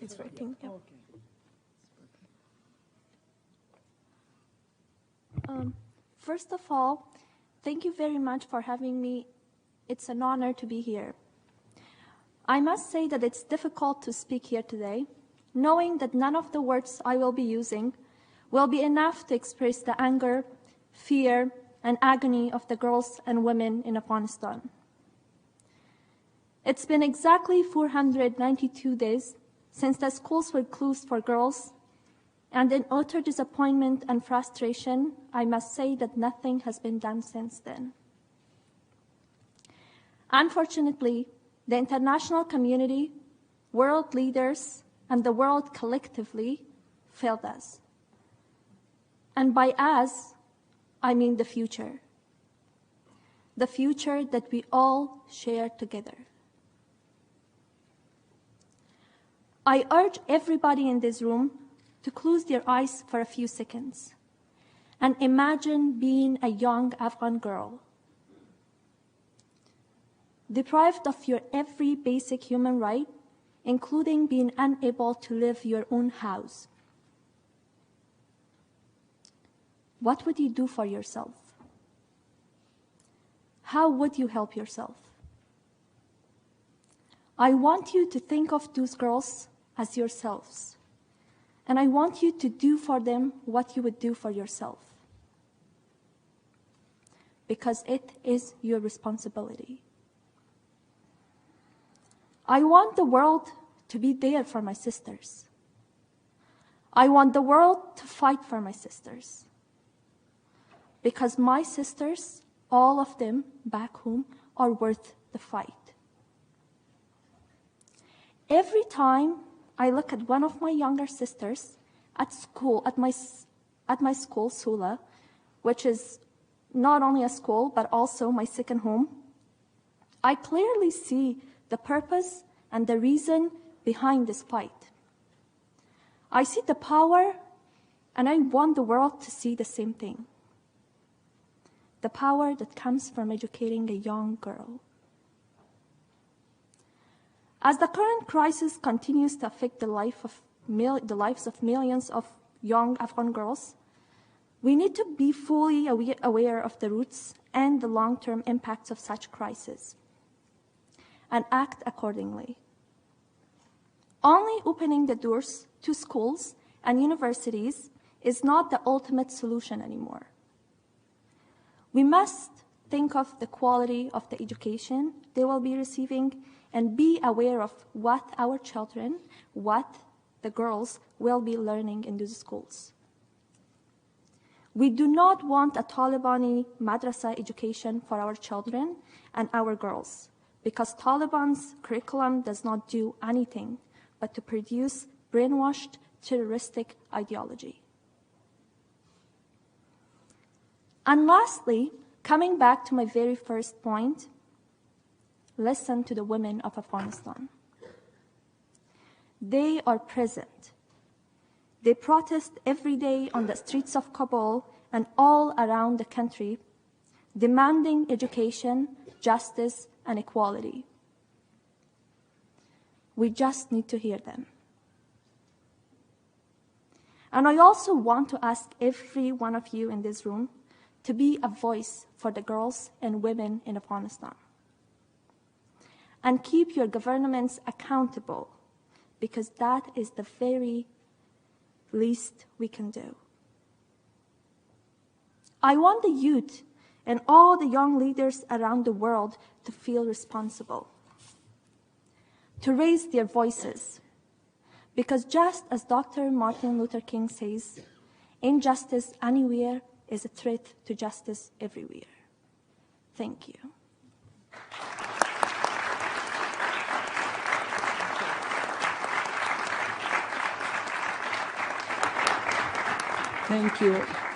It's working. Yeah. First of all, thank you very much for having me. It's an honor to be here. I must say that it's difficult to speak here today, knowing that none of the words I will be using will be enough to express the anger, fear, and agony of the girls and women in Afghanistan. It's been exactly 492 days since the schools were closed for girls, and in utter disappointment and frustration, I must say that nothing has been done since then. Unfortunately, the international community, world leaders, and the world collectively failed us. And by us, I mean the future. The future that we all share together. I urge everybody in this room to close their eyes for a few seconds and imagine being a young Afghan girl, deprived of your every basic human right, including being unable to live your own house. What would you do for yourself? How would you help yourself? I want you to think of those girls as yourselves, and I want you to do for them what you would do for yourself, because it is your responsibility. I want the world to be there for my sisters. I want the world to fight for my sisters, because my sisters, all of them back home, are worth the fight. Every time I look at one of my younger sisters at school, at my school, Sula, which is not only a school, but also my second home, I clearly see the purpose and the reason behind this fight. I see the power, and I want the world to see the same thing. The power that comes from educating a young girl. As the current crisis continues to affect the lives of millions of young Afghan girls, we need to be fully aware of the roots and the long-term impacts of such crises and act accordingly. Only opening the doors to schools and universities is not the ultimate solution anymore. We must think of the quality of the education they will be receiving and be aware of what our children, what the girls will be learning in these schools. We do not want a Talibani madrasa education for our children and our girls, because Taliban's curriculum does not do anything but to produce brainwashed terroristic ideology. And lastly, coming back to my very first point, listen to the women of Afghanistan. They are present. They protest every day on the streets of Kabul and all around the country, demanding education, justice, and equality. We just need to hear them. And I also want to ask every one of you in this room to be a voice for the girls and women in Afghanistan. And keep your governments accountable, because that is the very least we can do. I want the youth and all the young leaders around the world to feel responsible, to raise their voices, because just as Dr. Martin Luther King says, injustice anywhere is a threat to justice everywhere. Thank you. Thank you.